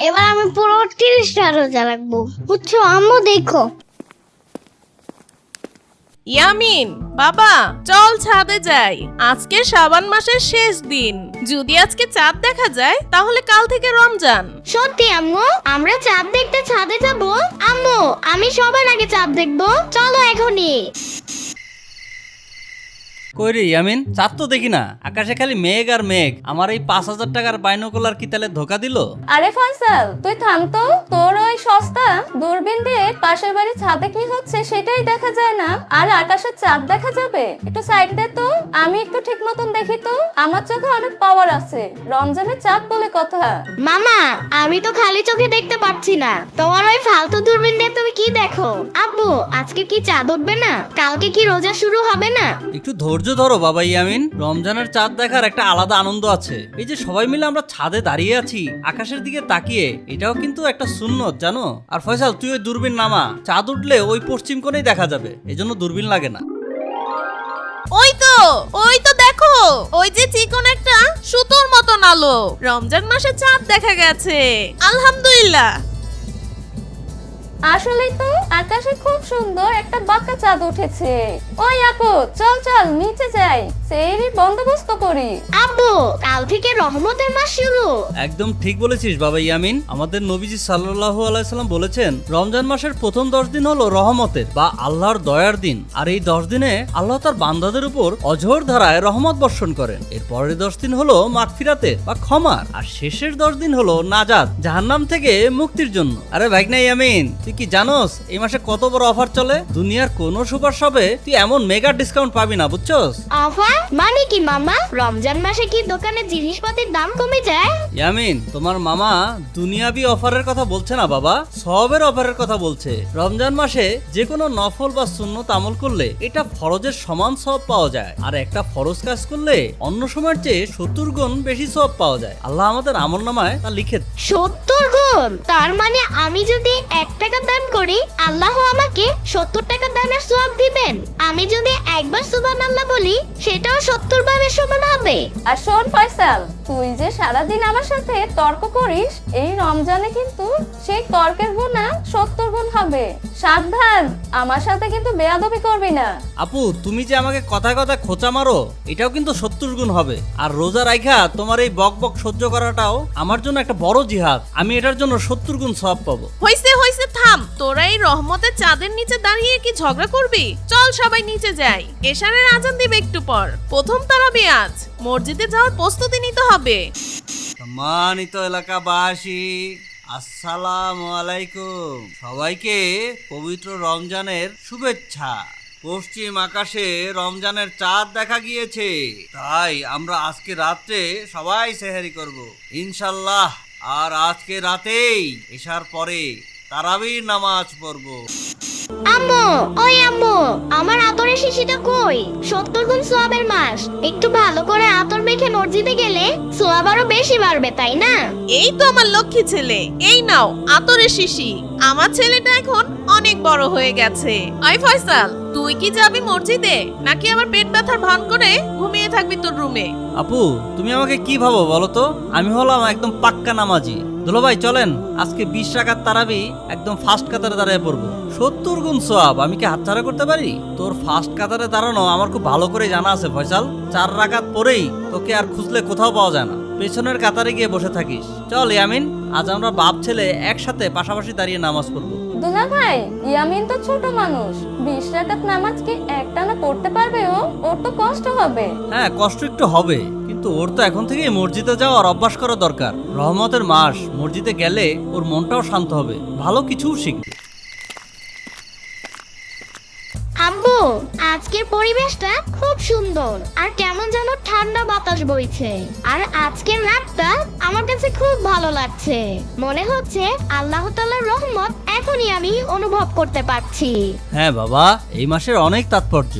এবার আমি পুরো 30টা রোজা রাখবো, বুঝছো আম্মু? দেখো ইয়ামিন বাবা, চল ছাদে যাই। আজকে শাবান মাসের শেষ দিন, যদি আজকে চাঁদ দেখা যায় তাহলে কাল থেকে রমজান। সত্যি আম্মু? আমরা চাঁদ দেখতে ছাদে যাবো? আম্মু আমি সবার আগে চাঁদ দেখবো, চলো এখনই। কই রে ইয়ামিন, চাঁদ তো দেখি না, আকাশে খালি মেঘ আর মেঘ। আমার এই 5,000 টাকার বাইনোকুলার কি তাহলে ধোকা দিল? আরে ফয়সাল, তুই থাম তো। তোর ওই সস্তা দূরবীন দিয়ে পাশের বাড়ির ছাদে কি হচ্ছে সেটাই দেখা যায় না, আর আকাশের চাঁদ দেখা যাবে? একটু সাইড দে তো, আমি একটু ঠিক মতন দেখি তো। আমার চোখে অনেক পাওয়ার আছে, রমজানের চাঁদ বলে কথা। মামা আমি তো খালি চোখে দেখতে পাচ্ছি না, তোমার ওই ফালতু দূরবীন দিয়ে তুমি কি দেখো? আব্বু আজকে কি চাঁদ উঠবে না? কালকে কি রোজা শুরু হবে না? একটু ধৈর্য ধরো বাবা ইয়ামিন, রমজানের চাঁদ দেখার একটা আলাদা আনন্দ আছে। এই যে সবাই মিলে আমরা ছাদে দাঁড়িয়ে আছি আকাশের দিকে তাকিয়ে, এটাও কিন্তু একটা সুন্নত জানো। আর ফয়সাল তুই ওই দূরবীন নামা, চাঁদ উঠলে ওই পশ্চিম কোণেই দেখা যাবে, এজন্য দূরবীন লাগে না। ওই তো দেখো, ওই যে চিকন একটা সুতোর মতন আলো, রমজান মাসে চাঁদ দেখা গেছে, আলহামদুলিল্লাহ। আসলেই তো আকাশে খুব সুন্দর একটা বাঁকা চাঁদ উঠেছে। ওই আপু চল চল নিচে যাই, সেই বন্দোবস্ত করি। আব্বু কাল থেকে রহমতের মাস শুরু। একদম ঠিক বলেছিস বাবা ইয়ামিন, আমাদের নবীজি সাল্লাল্লাহু আলাইহি সাল্লাম বলেছেন রমজান মাসের প্রথম 10 দিন হলো রহমতের বা আল্লাহর দয়ার দিন। আর এই 10 দিনে আল্লাহ তার বান্দাদের উপর অঝোর ধারায় রহমত বর্ষণ করেন। এর পরের 10 দিন হলো মাগফিরাতের বা ক্ষমার, আর শেষের 10 দিন হলো নাজাত, জাহান্নাম থেকে মুক্তির জন্য। আরে ভাইগনা ইয়ামিন, তুই কি জানোস এই মাসে কত বড় অফার চলে? দুনিয়ার কোন সুপার শপে তুই এমন মেগা ডিসকাউন্ট পাবি না, বুঝছস? অফার মানে কি মামা? রমজান মাসে কি দোকানে জিনিসপাতির দাম কমে যায়? ইয়ামিন তোমার মামা দুনিয়াবি অফারের কথা বলছে না বাবা, সওয়াবের অফারের কথা বলছে। রমজান মাসে যে কোনো নফল বা সুন্নত আমল করলে এটা ফরজের সমান সওয়াব পাওয়া যায়, আর একটা ফরজ কাজ করলে অন্য সময়ের চেয়ে 70 গুণ বেশি সওয়াব পাওয়া যায়। আল্লাহ আমাদের আমলনামায় তা লিখে। 70 গুণ? তার মানে আমি যদি 1 টাকা দান করি আল্লাহ আমাকে 70 টাকা দানের সওয়াব দিবেন। আমি যদি একবার সুবহানাল্লাহ বলি সেটাও 70 বারের সমান হবে। আর শোন ফয়সাল, তুই যে সারাদিন আমার সাথে তর্ক করিস, এই রমজানে কিন্তু সেই তর্কের গুণা 70 গুণ হবে। সাবধান, আমার সাথে কিন্তু বেয়াদবি করবি না। আপু তুমি যে আমাকে কথায় কথায় খোঁচা মারো, এটাও কিন্তু 70 গুণ হবে। আর রোজা রাইখা তোমার এই বক বক সহ্য করাটাও আমার জন্য একটা বড় জিহাদ, আমি এটার জন্য 70 গুণ সওয়াব পাবো। হইছে থাম, তোরা এই রহমতের চাঁদের নিচে দাঁড়িয়ে কি ঝগড়া করবি? চল সবাই নিচে যাই, এশারের আজান দিবে একটু পর, প্রথম তারাবি আজ, মসজিদে যাওয়ার প্রস্তুতি নিতে হবে। সম্মানিত এলাকাবাসী, আসসালামু আলাইকুম। সবাইকে পবিত্র রমজানের শুভেচ্ছা। পশ্চিম আকাশে রমজানের চাঁদ দেখা গিয়েছে, তাই আমরা আজকে রাত্রে সবাই সেহরি করব ইনশাল্লাহ। আর আজকে রাতেই এশার পরে তারাবির নামাজ পড়ব। আম্মু ওই আম্মু, আমার আতরের শিশিটা কই? 70 গুণ সওয়াবের মাস, একটু ভালো করে আতর মেখে মসজিদে গেলে সওয়াব আরো বেশি বাড়বে, তাই না? এই তো আমার লক্ষ্মী ছেলে, এই নাও আতরের শিশি। আমার ছেলেটা এখন অনেক বড় হয়ে গেছে। আই ফয়সাল, তুই কি যাবি মসজিদে, নাকি আবার পেট ব্যথার ভান করে ঘুমিয়ে থাকবি তোর রুমে? আপু তুমি আমাকে কি ভাবো বলো তো? আমি হলাম একদম পাক্কা নামাজি। দুলাভাই চলেন, আজকে 20 রাকাত তারাবি একদম ফার্স্ট কাতারে দাঁড়িয়ে পড়বো। 70 গুণ সওয়াব, আমি কি হাতছাড়া করতে পারি? তোর ফার্স্ট কাতারে দাঁড়ানো আমার খুব ভালো করে জানা আছে ফয়সাল। 4 রাকাত পরেই তোকে আর খুঁজলে কোথাও পাওয়া যায় না, পেছনের কাতারে গিয়ে বসে থাকিস। চল ইয়ামিন, আজ আমরা বাপ ছেলে একসাথে পাশাপাশি দাঁড়িয়ে নামাজ পড়বো। দুলা ভাই, ইয়ামিন তো ছোট মানুষ, 20 রাকাত নামাজ কি একটানা পড়তে পারবে? ওর তো কষ্ট হবে। হ্যাঁ কষ্ট একটু হবে, কিন্তু ওর তো এখন থেকেই মসজিদে যাওয়ার অভ্যাস করা দরকার। রহমতের মাস, মসজিদে গেলে ওর মনটাও শান্ত হবে, ভালো কিছুও শিখবে। আব্বু আজকের পরিবেশটা খুব সুন্দর, আর কেমন যেন ঠান্ডা বাতাস বইছে। আর আজকের রাতটা আমার কাছে খুব ভালো লাগছে, মনে হচ্ছে আল্লাহ তাআলার রহমত এখনই আমি অনুভব করতে পারছি। হ্যাঁ বাবা, এই মাসের অনেক তাৎপর্য।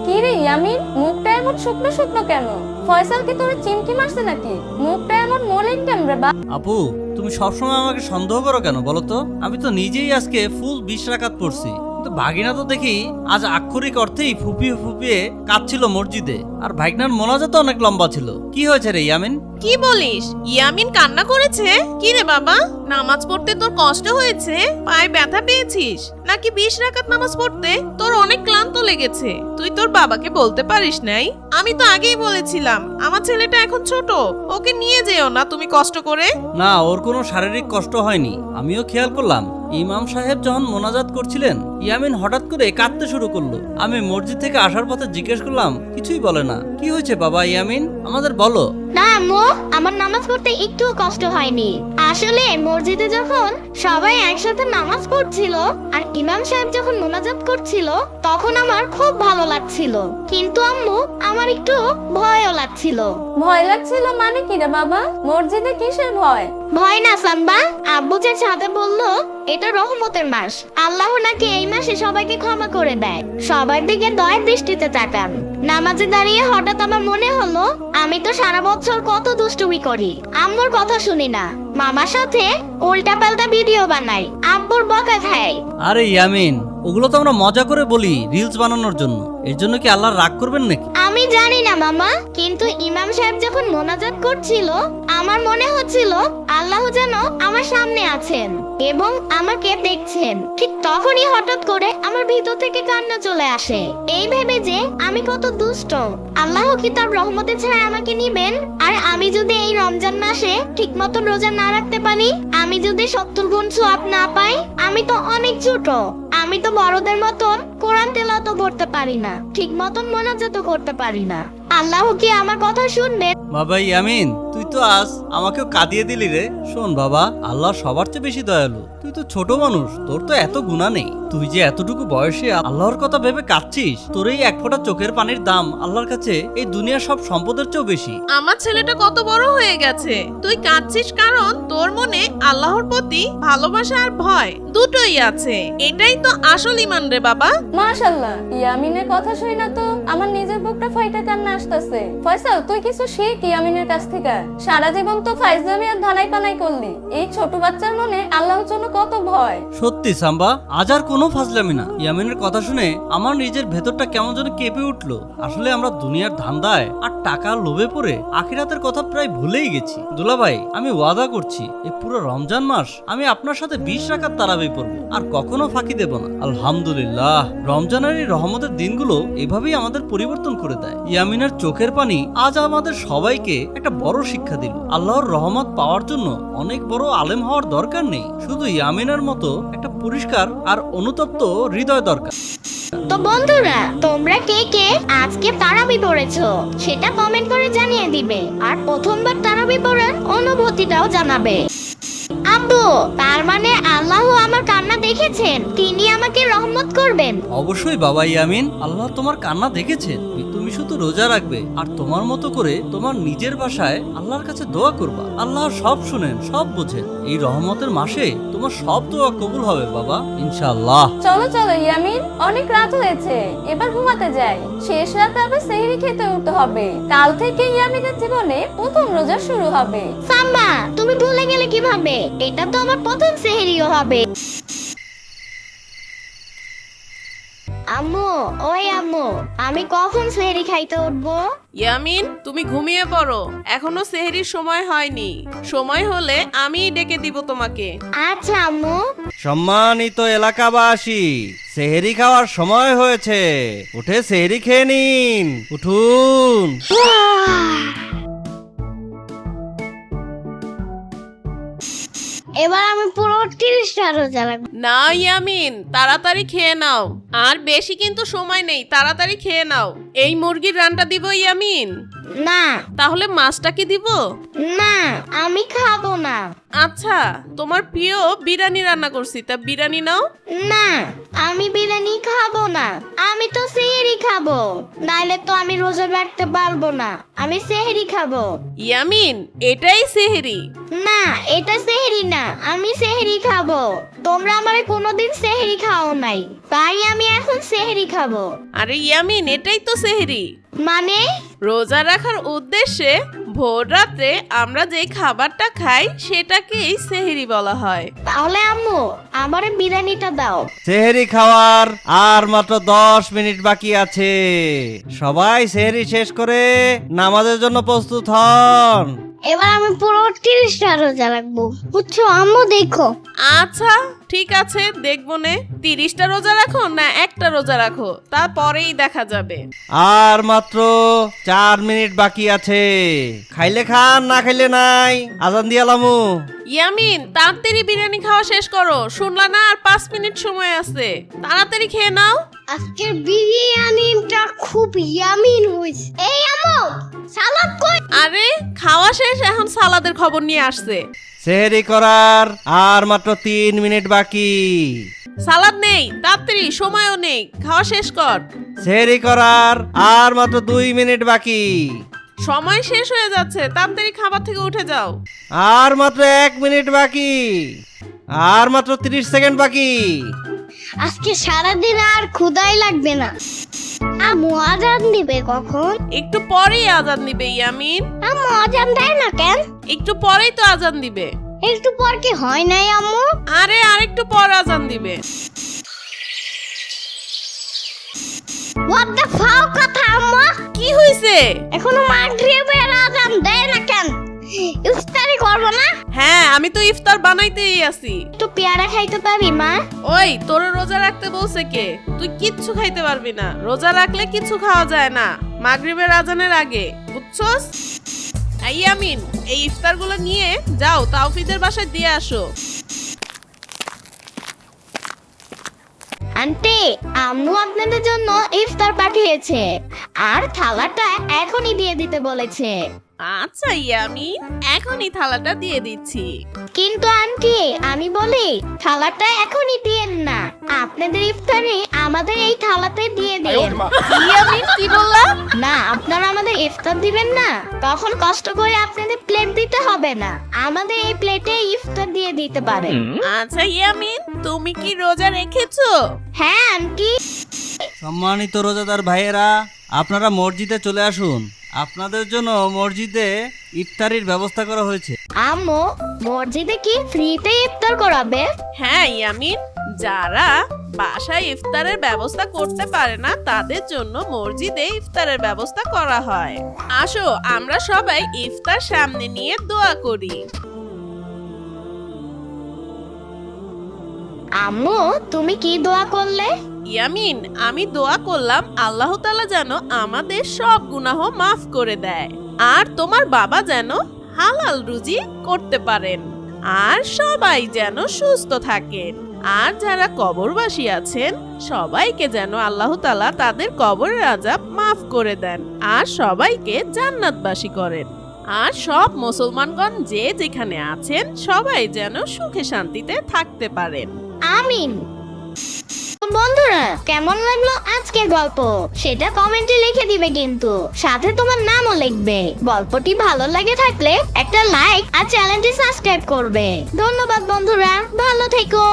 কি রে ইয়ামিন, মুখটা এমন শুকনো শুকনো কেন? ফয়সাল কি তোর চিমকি মারছে নাকি? মুখটা এমন মলিন কেন রে বা? আপু তুমি সবসময় আমাকে সন্দেহ করো কেন বলো তো? আমি তো নিজেই আজকে ফুল 20 রাকাত পড়ছি। কিন্তু ভাগিনা তো দেখি আজ আক্ষরিক অর্থেই ফুপিয়ে ফুপিয়ে কাঁদছিল মসজিদে, আর ভাগনার মোনাজাত অনেক লম্বা ছিল। কি হয়েছে রে ইয়ামিন? কি বলিস? ইয়ামিন কান্না করেছে? কি রে বাবা, নামাজ পড়তে তোর কষ্ট হয়েছে? পায়ে ব্যথা পেয়েছিস? নাকি 20 রাকাত নামাজ পড়তে তোর অনেক ক্লান্ত লেগেছে? তুই তোর বাবাকে বলতে পারিস নাই? আমি তো আগেই বলেছিলাম আমার ছেলেটা এখন ছোট, ওকে নিয়ে যেও না তুমি কষ্ট করে। না, ওর কোনো শারীরিক কষ্ট হয়নি। আমিও খেয়াল করলাম ইমাম সাহেব যখন মোনাজাত করছিলেন ইয়ামিন হঠাৎ করে কাঁদতে শুরু করলো। আমি মসজিদ থেকে আসার পথে জিজ্ঞেস করলাম, কিছুই বলে না। কি হয়েছে বাবা ইয়ামিন, আমাদের বলো। না আম্মু, আমার নামাজ পড়তে একটু কষ্ট হয়নি। আসলে মসজিদে যখন সবাই একসাথে নামাজ পড়ছিল আর ইমাম সাহেব যখন মোনাজাত করছিল তখন আমার খুব ভালো লাগছিল, কিন্তু আম্মু আমার একটু ভয়ও লাগছিল। ভয় লাগছিল মানে কি রে বাবা? মসজিদে কিসের ভয়? ভয় না সাম্বা, আব্বু যে ছাদে বললো এটা রহমতের মাস, আল্লাহ নাকি এই মাসে সবাইকে ক্ষমা করে দেয়। সবার দিকে দয়ার দৃষ্টিতে তাকান। নামাজে দাঁড়িয়ে হঠাৎ আমার মনে হলো আমি তো সারা বছর কত দুষ্টুমি করি, আম্মুর কথা শুনি না, মামার সাথে উল্টা পাল্টা ভিডিও বানাই, আব্বুর বকা খাই। আরে ইয়ামিন, ওগুলো তো আমরা মজা করে বলি রিলস বানানোর জন্য। এর জন্য কি আল্লাহ রাগ করবেন নাকি? আমি জানি না মামা, কিন্তু ইমাম সাহেব যখন মোনাজাত করছিল আমার মনে হচ্ছিল আল্লাহ যেন আমার সামনে আছেন এবং আমাকে দেখছেন। ঠিক তখনই হঠাৎ করে আমার ভিতর থেকে কান্না চলে আসে, এই ভেবে যে আমি কত দুষ্ট। আল্লাহ কি তার রহমতের ছায়া আমাকে নিবেন? আর আমি যদি এই রমজান মাসে ঠিক মতন রোজা না রাখতে পারি, আমি যদি 70 গুণ সওয়াব না পাই, আমি তো অনেক ছোট। আমি তো বড়দের মতন কোরআন তেলাওয়াত করতে পারি না, ঠিক মতন মোনাজাত করতে পারি না। আল্লাহ কি আমার কথা শুনবেন? বাবা ইয়ামিন, তুই তো আজ আমাকেও কাঁদিয়ে দিলি রে। শোন বাবা, আল্লাহ সবার চেয়ে বেশি দয়ালু। তুই তো ছোট মানুষ, তোর তো এত গুনাহ নেই। তুই যে এতটুকু বয়সে আল্লাহর কথা ভেবে কাঁদছিস, তোর এই এক ফোঁটা চোখের পানির দাম আল্লাহর কাছে এই দুনিয়ার সব সম্পদের চেয়েও বেশি। আমার ছেলেটা কত বড় হয়ে গেছে, তুই কাঁদছিস কারণ তোর মনে আল্লাহর প্রতি ভালোবাসা আর ভয় দুটোই আছে। এটাই তো আসল ঈমান রে বাবা। মাশাআল্লাহ, ইয়ামিনের কথা শুই না তো আমার নিজের বুকটা ফাইটা কান্না আসতেছে। ফয়সাল, তুই কিছু শেখ ইয়ামিনের কাছ থেকে। সারা জীবন তো ফাইজলামি আর ধানাই পানাই করলি, এই ছোট বাচ্চার মনে আল্লাহর জন্য কত ভয়। সত্যি সাম্বা, আজ আর কোনো ফাজলামি না। ইয়ামিনের কথা শুনে আমার নিজের ভেতরটা কেমন যেন কেঁপে উঠলো। আসলে আমরা দুনিয়ার ধান্দায় আর টাকার লোভে পড়ে আখিরাতের কথা প্রায় ভুলেই গেছি। দুলাভাই, আমি ওয়াদা করছি এই পুরো রমজান মাস আমি আপনার সাথে 20 রাকাত তারাবি পড়বো, আর কখনো ফাঁকি দেব না। আলহামদুলিল্লাহ, রমজানের এই রহমতের দিনগুলো এভাবেই আমাদের পরিবর্তন করে দেয়। ইয়ামিনের চোখের পানি আজ আমাদের সবাইকে একটা বড় শিক্ষা দিল। আল্লাহর রহমত পাওয়ার জন্য অনেক বড় আলেম হওয়ার দরকার নেই, শুধু ইয়ামিনের মতো একটা পরিষ্কার আর অনুতপ্ত হৃদয় দরকার। তো বন্ধুরা, তোমরা কে কে আজকে তারাবি পড়েছো সেটা কমেন্ট করে জানিয়ে দিবে, আর প্রথমবার তারাবি পড়ার অনুভূতিটাও জানাবে। আব্বু, তার মানে আল্লাহ আমার কান্না দেখেছেন, তিনি আমাকে রহমত করবেন। অবশ্যই বাবা ইয়ামিন, আল্লাহ তোমার কান্না দেখেছেন। তুমি শুধু রোজা রাখবে আর তোমার মতো করে তোমার নিজের ভাষায় আল্লাহর কাছে দোয়া করবা। আল্লাহ সব শুনেন, সব বোঝেন। এই রহমতের মাসে তোমার সব দোয়া কবুল হবে বাবা, ইনশাআল্লাহ। চলো চলো ইয়ামিন, অনেক রাত হয়েছে, এবার ঘুমাতে যাই। শেষ রাতে আবার সেহরি খেতে উঠতে হবে। কাল থেকে ইয়ামিনের জীবনে প্রথম রোজা শুরু হবে। সাম্বা, তুমি ভুলে গেলে কিভাবে? এটা তো আমার প্রথম সেহরিও হবে। আম্মু, ওই আম্মু, আমি কখন সেহরি খাইতে উঠবো? ইয়ামিন, তুমি ঘুমিয়ে পড়ো, এখনো সেহরির সময় হয়নি। সময় হলে আমি ডেকে দিব তোমাকে। আচ্ছা আম্মু। সম্মানিত এলাকাবাসী, সেহরি খাওয়ার সময় হয়েছে, উঠে সেহরি খেয়ে নিন। উঠুন। এবার আমি পুরো 30টা রোজা রাখবো। না ইয়ামিন, তাড়াতাড়ি খেয়ে নাও, আর বেশি কিন্তু সময় নেই, তাড়াতাড়ি খেয়ে নাও। এই মুরগির রানটা দিব ইয়ামিন? না। তাহলে মাছটা কি দিব? না, আমি খাবো না। আচ্ছা, তোমার প্রিয় বিরিয়ানি রান্না করছি, তা বিরিয়ানি নাও। না, আমি বিরিয়ানি খাবো না, আমি তো সেহরি খাবো, নাইলে তো আমি রোজা রাখতে পারবো না। আমি সেহরি খাবো। ইয়ামিন, এটাই সেহরি। না, এটা সেহরি না, আমি সেহরি খাবো। তোমরা আমারে কোনোদিন সেহরি খাও নাই, তাই আমি এখন সেহরি খাবো। আরে ইয়ামিন, এটাই তো সেহরি। মানে? রোজা রাখার উদ্দেশ্যে ভোর রাত্রে আমরা যে খাবারটা খাই সেটাকেই সেহরি বলা হয়। তাহলে আম্মু আমারে বিরিয়ানিটা দাও। সেহেরি খাওয়ার আর মাত্র 10 মিনিট বাকি আছে। সবাই সেহেরি শেষ করে নামাজের জন্য প্রস্তুত হন। এবার আমি পুরো 30টা রোজা রাখবো, বুঝছো আম্মু? দেখো। আচ্ছা ঠিক আছে, দেখবো নে। 30টা রোজা রাখো না একটা রোজা রাখো, তারপরেই দেখা যাবে। আর মাত্র 4 মিনিট বাকি আছে। খাইলে খান, না খাইলে নাই। আজান দিয়ালামু। ইয়ামিন তাড়াতাড়ি বিরিয়ানি খাওয়া শেষ করো, শুনলা না আর 5 মিনিট সময় আছে, তাড়াতাড়ি খেয়ে নাও। আজকের বিরিয়ানিটা খুব ইয়ামিন হয়েছে। এই আম্মু সালাদ কই? আরে খাওয়া শেষ, এখন সালাদের খবর নিয়ে আসছে। সেহেরি করার আর মাত্র 3 মিনিট বাকি। সালাদ নেই, তাড়াতাড়ি, সময়ও নেই, খাওয়া শেষ কর। সেহেরি করার আর মাত্র 2 মিনিট বাকি। সময় শেষ হয়ে যাচ্ছে, তাড়াতাড়ি খাবার থেকে উঠে যাও। আর মাত্র 1 মিনিট বাকি। আর মাত্র 30 সেকেন্ড বাকি। আজকে সারাদিন আর ক্ষুধাই লাগবে না। আম্মু আজান দিবে কখন? একটু পরেই আজান দিবে ইয়ামিন। আম্মু আজান দেয় না কেন? একটু পরেই তো আজান দিবে। একটু পর কি হয় নাই আম্মু? আরে আরেকটু পর আজান দিবে। হোয়াট দ্য ফাও কথা আম্মু? কি হইছে? এখনো মাগরিবের আজান দেয় না কেন? ইফতারি করব না? হ্যাঁ আমি তো ইফতার বানাইতেই আছি। একটু পেয়ারা খাইতে পারি মা? ওই তোর রোজা রাখতে বলছে কে? তুই কিচ্ছু খাইতে পারবি না, রোজা রাখলে কিছু খাওয়া যায় না মাগরিবের আজানের আগে, বুঝছস? এই ইয়ামিন, এই ইফতারগুলো নিয়ে যাও তাওফিদের বাসায় দিয়ে আসো। আন্টি আম্মু আপনাদের জন্য ইফতার পাঠিয়েছে আর থালাটা এখনই দিয়ে দিতে বলেছে। আচ্ছা ইয়ামিন, এখনই থালাটা দিয়ে দিচ্ছি। কিন্তু আন্টি আমি বলি থালাটা এখনই দিয়েন না, আপনাদের ইফতারে আমাদের এই থালাতে দিয়ে দিন। ইয়ামিন কি বললা? না আপনারা আমাদের ইফতার দিবেন না, তখন কষ্ট করে আপনাদের প্লেট দিতে হবে না, আমাদের এই প্লেটে ইফতার দিয়ে দিতে পারেন। আচ্ছা ইয়ামিন, তুমি কি রোজা রেখেছো? হ্যাঁ আন্টি। সম্মানিত রোজাদার ভাইয়েরা, আপনারা মসজিদে চলে আসুন। আপনাদের জন্য মসজিদে ইফতারির ব্যবস্থা করা হয়েছে। আম্মু মসজিদে কি ফ্রিতে ইফতার করাবে? হ্যাঁ ইয়ামিন, যারা বাসায় ইফতারের ব্যবস্থা করতে পারে না তাদের জন্য মসজিদে ইফতারের ব্যবস্থা করা হয়। আসো আমরা সবাই ইফতার সামনে নিয়ে দোয়া করি। আম্মু তুমি কি দোয়া করলে? ইয়ামিন, আমি দোয়া করলাম আল্লাহ তাআলা যেন আমাদের সব গুনাহ মাফ করে দেয় আর তোমার বাবা যেন হালাল রুজি করতে পারেন আর সবাই যেন সুস্থ থাকেন আর যারা কবরবাসী আছেন সবাইকে যেন আল্লাহ তাআলা তাদের কবরের আযাব মাফ করে দেন আর সবাইকে জান্নাতবাসী করেন আর সব মুসলমানগণ যে যেখানে আছেন সবাই যেন সুখে শান্তিতে থাকতে পারেন। আমিন। বন্ধুরা কেমন লাগলো আজকের গল্প সেটা কমেন্টে লিখে দিবে, কিন্তু সাথে তোমার নামও লিখবে। গল্পটি ভালো লাগে থাকলে একটা লাইক আর চ্যানেলটি সাবস্ক্রাইব করবে। ধন্যবাদ বন্ধুরা, ভালো থেকো।